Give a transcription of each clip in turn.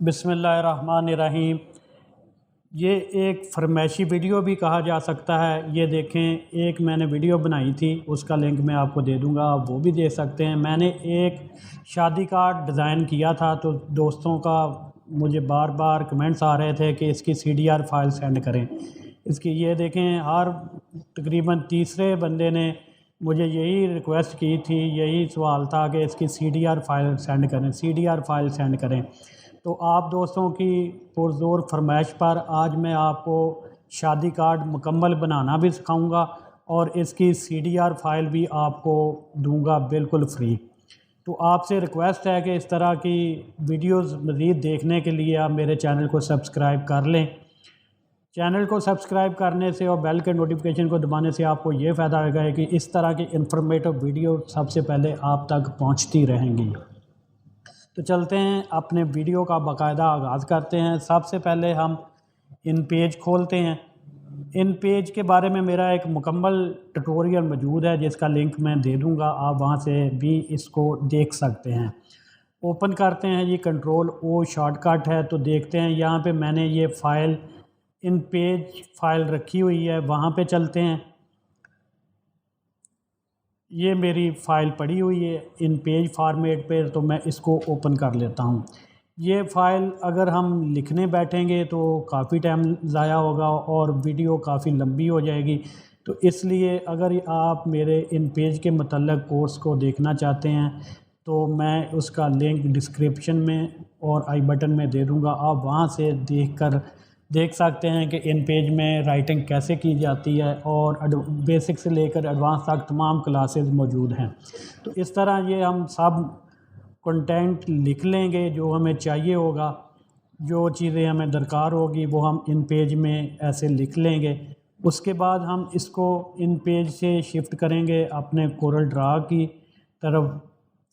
بسم اللہ الرحمن الرحیم۔ یہ ایک فرمائشی ویڈیو بھی کہا جا سکتا ہے۔ یہ دیکھیں، ایک میں نے ویڈیو بنائی تھی، اس کا لنک میں آپ کو دے دوں گا، آپ وہ بھی دیکھ سکتے ہیں۔ میں نے ایک شادی کارڈ ڈیزائن کیا تھا، تو دوستوں کا مجھے بار بار کمنٹس آ رہے تھے کہ اس کی CDR فائل سینڈ کریں۔ اس کی یہ دیکھیں، ہر تقریباً تیسرے بندے نے مجھے یہی ریکویسٹ کی تھی، یہی سوال تھا کہ اس کی CDR فائل سینڈ کریں، CDR فائل سینڈ کریں۔ تو آپ دوستوں کی پرزور فرمائش پر آج میں آپ کو شادی کارڈ مکمل بنانا بھی سکھاؤں گا اور اس کی CDR فائل بھی آپ کو دوں گا بالکل فری۔ تو آپ سے ریکویسٹ ہے کہ اس طرح کی ویڈیوز مزید دیکھنے کے لیے آپ میرے چینل کو سبسکرائب کر لیں۔ چینل کو سبسکرائب کرنے سے اور بیل کے نوٹیفیکیشن کو دبانے سے آپ کو یہ فائدہ ہوگا گا کہ اس طرح کی انفارمیٹو ویڈیو سب سے پہلے آپ تک پہنچتی رہیں گی۔ تو چلتے ہیں اپنے ویڈیو کا باقاعدہ آغاز کرتے ہیں۔ سب سے پہلے ہم ان پیج کھولتے ہیں۔ ان پیج کے بارے میں میرا ایک مکمل ٹیوٹوریل موجود ہے، جس کا لنک میں دے دوں گا، آپ وہاں سے بھی اس کو دیکھ سکتے ہیں۔ اوپن کرتے ہیں، یہ Ctrl+O شارٹ کٹ ہے، تو دیکھتے ہیں یہاں پہ میں نے یہ فائل ان پیج فائل رکھی ہوئی ہے، وہاں پہ چلتے ہیں۔ یہ میری فائل پڑی ہوئی ہے ان پیج فارمیٹ پہ، تو میں اس کو اوپن کر لیتا ہوں۔ یہ فائل اگر ہم لکھنے بیٹھیں گے تو کافی ٹائم ضائع ہوگا اور ویڈیو کافی لمبی ہو جائے گی، تو اس لیے اگر آپ میرے ان پیج کے متعلق کورس کو دیکھنا چاہتے ہیں تو میں اس کا لنک ڈسکرپشن میں اور آئی بٹن میں دے دوں گا، آپ وہاں سے دیکھ سکتے ہیں کہ ان پیج میں رائٹنگ کیسے کی جاتی ہے، اور بیسک سے لے کر ایڈوانس تک تمام کلاسز موجود ہیں۔ تو اس طرح یہ ہم سب کنٹینٹ لکھ لیں گے جو ہمیں چاہیے ہوگا، جو چیزیں ہمیں درکار ہوگی وہ ہم ان پیج میں ایسے لکھ لیں گے۔ اس کے بعد ہم اس کو ان پیج سے شفٹ کریں گے اپنے کورل ڈرا کی طرف۔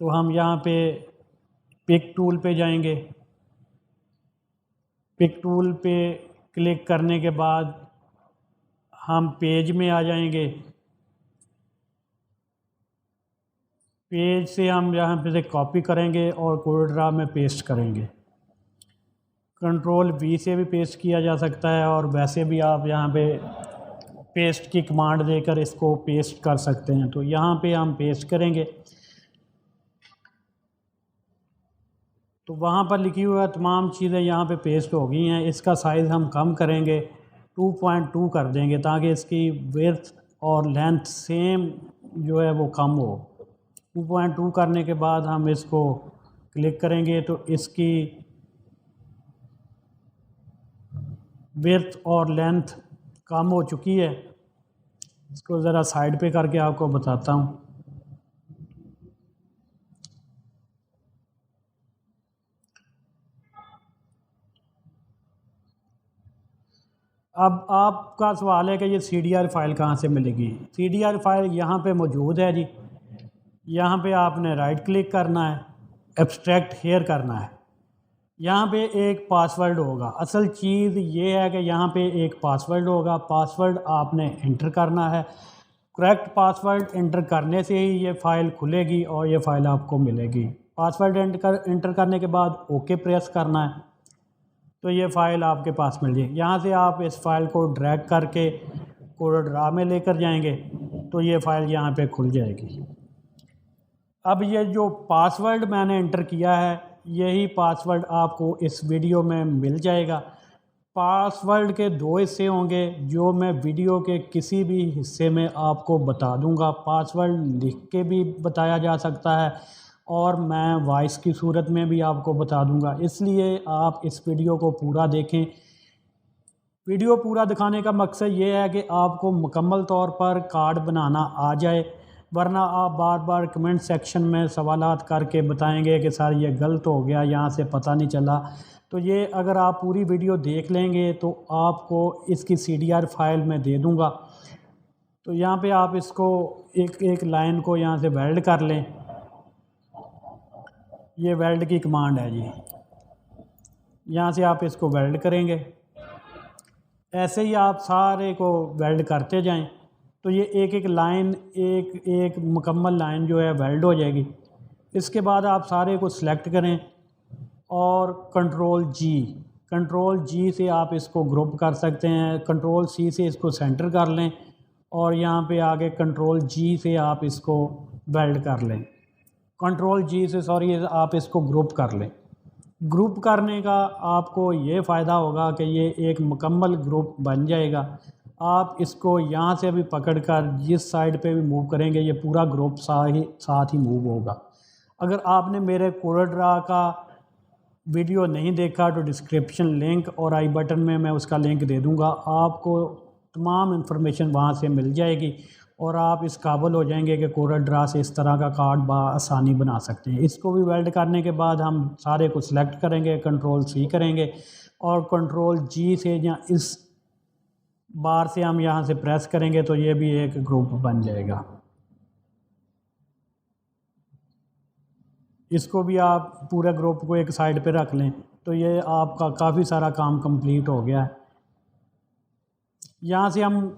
تو ہم یہاں پہ پک ٹول پہ جائیں گے۔ پک ٹول پہ کلک کرنے کے بعد ہم پیج میں آ جائیں گے۔ پیج سے ہم یہاں پہ سے کاپی کریں گے اور کورل ڈرا میں پیسٹ کریں گے۔ Ctrl+V سے بھی پیسٹ کیا جا سکتا ہے، اور ویسے بھی آپ یہاں پہ پیسٹ کی کمانڈ دے کر اس کو پیسٹ کر سکتے ہیں۔ تو یہاں پہ ہم پیسٹ کریں گے، تو وہاں پر لکھی ہوا تمام چیزیں یہاں پہ پیسٹ ہو گئی ہیں۔ اس کا سائز ہم کم کریں گے، 2.2 کر دیں گے، تاکہ اس کی ویڈتھ اور لینتھ سیم جو ہے وہ کم ہو۔ 2.2 کرنے کے بعد ہم اس کو کلک کریں گے تو اس کی ویڈتھ اور لینتھ کم ہو چکی ہے۔ اس کو ذرا سائڈ پہ کر کے آپ کو بتاتا ہوں۔ اب آپ کا سوال ہے کہ یہ CDR فائل کہاں سے ملے گی؟ CDR فائل یہاں پہ موجود ہے جی۔ یہاں پہ آپ نے رائٹ کلک کرنا ہے، ایبسٹریکٹ ہیئر کرنا ہے۔ یہاں پہ ایک پاسورڈ ہوگا۔ اصل چیز یہ ہے کہ یہاں پہ ایک پاسورڈ ہوگا، پاسورڈ آپ نے انٹر کرنا ہے۔ کریکٹ پاسورڈ انٹر کرنے سے ہی یہ فائل کھلے گی اور یہ فائل آپ کو ملے گی۔ پاسورڈ انٹر کرنے کے بعد اوکے پریس کرنا ہے، تو یہ فائل آپ کے پاس مل جائے گی۔ یہاں سے آپ اس فائل کو ڈریگ کر کے کورل ڈرا میں لے کر جائیں گے تو یہ فائل یہاں پہ کھل جائے گی۔ اب یہ جو پاسورڈ میں نے انٹر کیا ہے، یہی پاسورڈ آپ کو اس ویڈیو میں مل جائے گا۔ پاسورڈ کے 2 حصے ہوں گے، جو میں ویڈیو کے کسی بھی حصے میں آپ کو بتا دوں گا۔ پاسورڈ لکھ کے بھی بتایا جا سکتا ہے اور میں وائس کی صورت میں بھی آپ کو بتا دوں گا، اس لیے آپ اس ویڈیو کو پورا دیکھیں۔ ویڈیو پورا دکھانے کا مقصد یہ ہے کہ آپ کو مکمل طور پر کارڈ بنانا آ جائے، ورنہ آپ بار بار کمنٹ سیکشن میں سوالات کر کے بتائیں گے کہ سر یہ غلط ہو گیا، یہاں سے پتہ نہیں چلا۔ تو یہ اگر آپ پوری ویڈیو دیکھ لیں گے تو آپ کو اس کی CDR فائل میں دے دوں گا۔ تو یہاں پہ آپ اس کو ایک لائن کو یہاں سے ویلڈ کر لیں۔ یہ ویلڈ کی کمانڈ ہے جی، یہاں سے آپ اس کو ویلڈ کریں گے۔ ایسے ہی آپ سارے کو ویلڈ کرتے جائیں تو یہ ایک لائن ایک مکمل لائن جو ہے ویلڈ ہو جائے گی۔ اس کے بعد آپ سارے کو سلیکٹ کریں، اور کنٹرول جی سے آپ اس کو گروپ کر سکتے ہیں، کنٹرول سی سے اس کو سینٹر کر لیں، اور یہاں پہ آگے کنٹرول جی سے آپ اس کو ویلڈ کر لیں، کنٹرول جی سے آپ اس کو گروپ کر لیں۔ گروپ کرنے کا آپ کو یہ فائدہ ہوگا کہ یہ ایک مکمل گروپ بن جائے گا۔ آپ اس کو یہاں سے بھی پکڑ کر جس سائڈ پہ بھی موو کریں گے یہ پورا گروپ ساتھ ہی موو ہوگا۔ اگر آپ نے میرے کورل ڈرا کا ویڈیو نہیں دیکھا تو ڈسکرپشن لنک اور آئی بٹن میں اس کا لنک دے دوں گا، آپ کو تمام انفارمیشن وہاں سے مل جائے گی اور آپ اس قابل ہو جائیں گے کہ کورل ڈرا سے اس طرح کا کارڈ بآسانی بنا سکتے ہیں۔ اس کو بھی ویلڈ کرنے کے بعد ہم سارے کو سلیکٹ کریں گے، کنٹرول سی کریں گے اور کنٹرول جی سے یا اس بار سے ہم یہاں سے پریس کریں گے تو یہ بھی ایک گروپ بن جائے گا۔ اس کو بھی آپ پورے گروپ کو ایک سائڈ پہ رکھ لیں تو یہ آپ کا کافی سارا کام کمپلیٹ ہو گیا ہے۔ یہاں سے ہم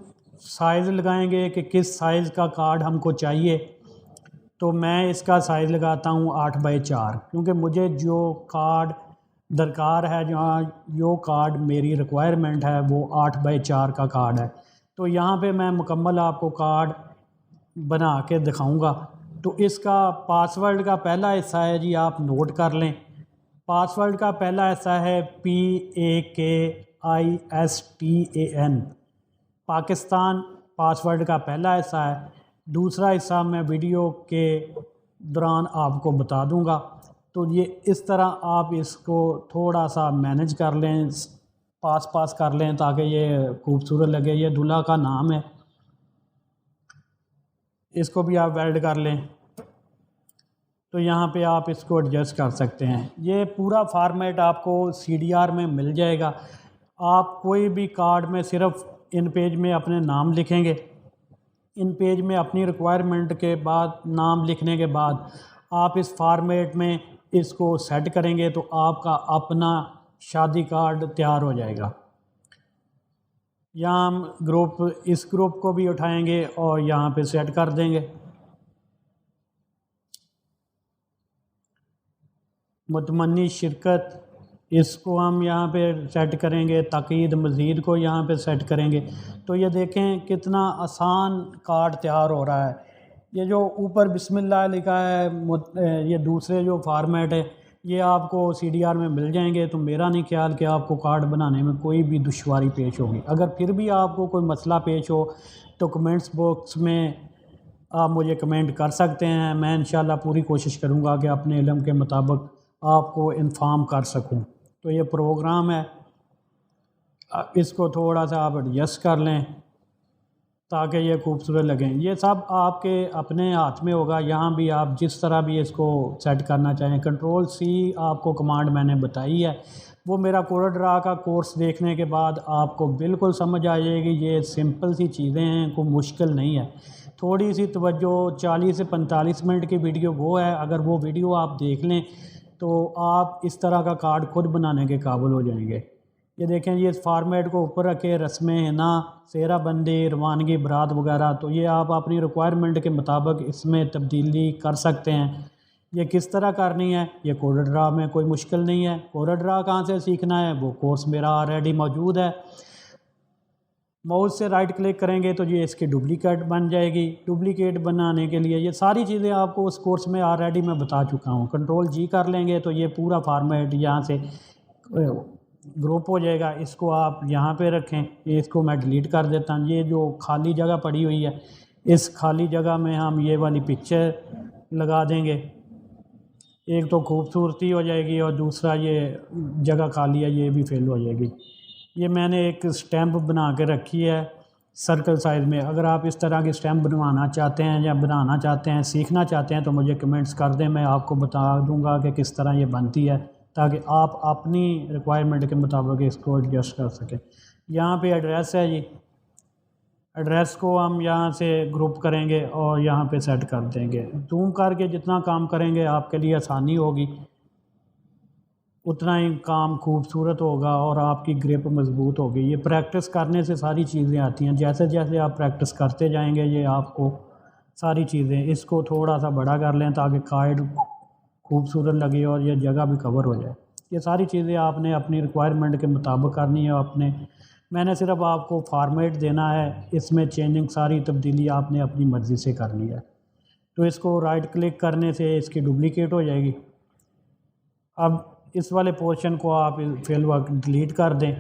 سائز لگائیں گے کہ کس سائز کا کارڈ ہم کو چاہیے، تو میں اس کا سائز لگاتا ہوں 8x4 کیونکہ مجھے جو کارڈ درکار ہے، جو کارڈ میری ریکوائرمنٹ ہے وہ 8x4 کا کارڈ ہے۔ تو یہاں پہ میں مکمل آپ کو کارڈ بنا کے دکھاؤں گا۔ تو اس کا پاسورڈ کا پہلا حصہ ہے جی، آپ نوٹ کر لیں۔ پاسورڈ کا پہلا حصہ ہے PAKISTAN، پاکستان پاسورڈ کا پہلا حصہ ہے۔ دوسرا حصہ میں ویڈیو کے دوران آپ کو بتا دوں گا۔ تو یہ اس طرح آپ اس کو تھوڑا سا مینج کر لیں، پاس کر لیں تاکہ یہ خوبصورت لگے۔ یہ دلہا کا نام ہے، اس کو بھی آپ ویلڈ کر لیں۔ تو یہاں پہ آپ اس کو ایڈجسٹ کر سکتے ہیں۔ یہ پورا فارمیٹ آپ کو CDR میں مل جائے گا۔ آپ کوئی بھی کارڈ میں صرف ان پیج میں اپنے نام لکھیں گے، ان پیج میں اپنی ریکوائرمنٹ کے بعد نام لکھنے کے بعد آپ اس فارمیٹ میں اس کو سیٹ کریں گے تو آپ کا اپنا شادی کارڈ تیار ہو جائے گا۔ یہاں ہم اس گروپ کو بھی اٹھائیں گے اور یہاں پہ سیٹ کر دیں گے۔ متمنی شرکت، اس کو ہم یہاں پہ سیٹ کریں گے، تاکید مزید کو یہاں پہ سیٹ کریں گے۔ تو یہ دیکھیں کتنا آسان کارڈ تیار ہو رہا ہے۔ یہ جو اوپر بسم اللہ لکھا ہے، یہ دوسرے جو فارمیٹ ہے یہ آپ کو CDR میں مل جائیں گے۔ تو میرا نہیں خیال کہ آپ کو کارڈ بنانے میں کوئی بھی دشواری پیش ہوگی۔ اگر پھر بھی آپ کو کوئی مسئلہ پیش ہو تو کمنٹس باکس میں آپ مجھے کمنٹ کر سکتے ہیں، میں انشاءاللہ پوری کوشش کروں گا کہ اپنے علم کے مطابق آپ کو انفارم کر سکوں۔ تو یہ پروگرام ہے، اس کو تھوڑا سا آپ ایڈجسٹ کر لیں تاکہ یہ خوبصورت لگیں۔ یہ سب آپ کے اپنے ہاتھ میں ہوگا، یہاں بھی آپ جس طرح بھی اس کو سیٹ کرنا چاہیں۔ کنٹرول سی آپ کو کمانڈ میں نے بتائی ہے، وہ میرا کورل ڈرا کا کورس دیکھنے کے بعد آپ کو بالکل سمجھ آ جائے گی۔ یہ سمپل سی چیزیں ہیں، کوئی مشکل نہیں ہے۔ تھوڑی سی توجہ، 40 سے 45 منٹ کی ویڈیو وہ ہے، اگر وہ ویڈیو آپ دیکھ لیں تو آپ اس طرح کا کارڈ خود بنانے کے قابل ہو جائیں گے۔ یہ دیکھیں یہ اس فارمیٹ کو اوپر رکھے، رسمیں ہنا، سیرہ بندی، روانگی، برات وغیرہ، تو یہ آپ اپنی ریکوائرمنٹ کے مطابق اس میں تبدیلی کر سکتے ہیں۔ یہ کس طرح کرنی ہے، یہ کورل ڈرا میں کوئی مشکل نہیں ہے۔ کورل ڈرا کہاں سے سیکھنا ہے، وہ کورس میرا آلریڈی موجود ہے۔ ماؤس سے رائٹ کلک کریں گے تو یہ اس کی ڈپلیکیٹ بن جائے گی۔ ڈپلیکیٹ بنانے کے لیے یہ ساری چیزیں آپ کو اس کورس میں آلریڈی میں بتا چکا ہوں۔ کنٹرول جی کر لیں گے تو یہ پورا فارمیٹ یہاں سے گروپ ہو جائے گا۔ اس کو آپ یہاں پہ رکھیں، اس کو میں ڈیلیٹ کر دیتا ہوں۔ یہ جو خالی جگہ پڑی ہوئی ہے، اس خالی جگہ میں ہم یہ والی پکچر لگا دیں گے۔ ایک تو خوبصورتی ہو جائے گی اور دوسرا یہ جگہ خالی ہے یہ بھی فل ہو جائے گی۔ یہ میں نے ایک سٹیمپ بنا کے رکھی ہے سرکل سائز میں۔ اگر آپ اس طرح کی سٹیمپ بنوانا چاہتے ہیں یا بنانا چاہتے ہیں، سیکھنا چاہتے ہیں تو مجھے کمنٹس کر دیں، میں آپ کو بتا دوں گا کہ کس طرح یہ بنتی ہے تاکہ آپ اپنی ریکوائرمنٹ کے مطابق اس کو ایڈجسٹ کر سکیں۔ یہاں پہ ایڈریس ہے جی، ایڈریس کو ہم یہاں سے گروپ کریں گے اور یہاں پہ سیٹ کر دیں گے۔ زوم کر کے جتنا کام کریں گے آپ کے لیے آسانی ہوگی، اتنا ہی کام خوبصورت ہوگا اور آپ کی گرپ مضبوط ہوگی۔ یہ پریکٹس کرنے سے ساری چیزیں آتی ہیں، جیسے جیسے آپ پریکٹس کرتے جائیں گے یہ آپ کو ساری چیزیں۔ اس کو تھوڑا سا بڑا کر لیں تاکہ کارڈ خوبصورت لگے اور یہ جگہ بھی کور ہو جائے۔ یہ ساری چیزیں آپ نے اپنی ریکوائرمنٹ کے مطابق کرنی ہے. میں نے صرف آپ کو فارمیٹ دینا ہے، اس میں چینجنگ ساری تبدیلی آپ نے اپنی مرضی سے کرنی ہے. تو اس کو رائٹ کلک کرنے سے اس کی ڈپلیکیٹ ہو جائے گی. اب اس والے پورشن کو آپ فی الوقت ڈیلیٹ کر دیں.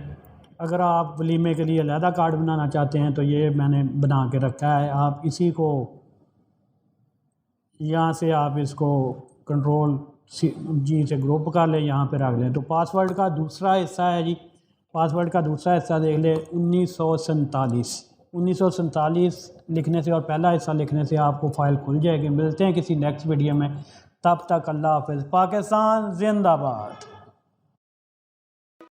اگر آپ ولیمے کے لیے علیحدہ کارڈ بنانا چاہتے ہیں تو یہ میں نے بنا کے رکھا ہے. آپ اسی کو یہاں سے آپ اس کو کنٹرول جی سے گروپ کر لیں، یہاں پہ رکھ لیں. تو پاسورڈ کا دوسرا حصہ ہے جی، پاسورڈ کا دوسرا حصہ دیکھ لیں 1947 لکھنے سے اور پہلا حصہ لکھنے سے آپ کو فائل کھل جائے گی. ملتے ہیں کسی نیکسٹ ویڈیو میں، تب تک اللہ حافظ. پاکستان زندہ باد.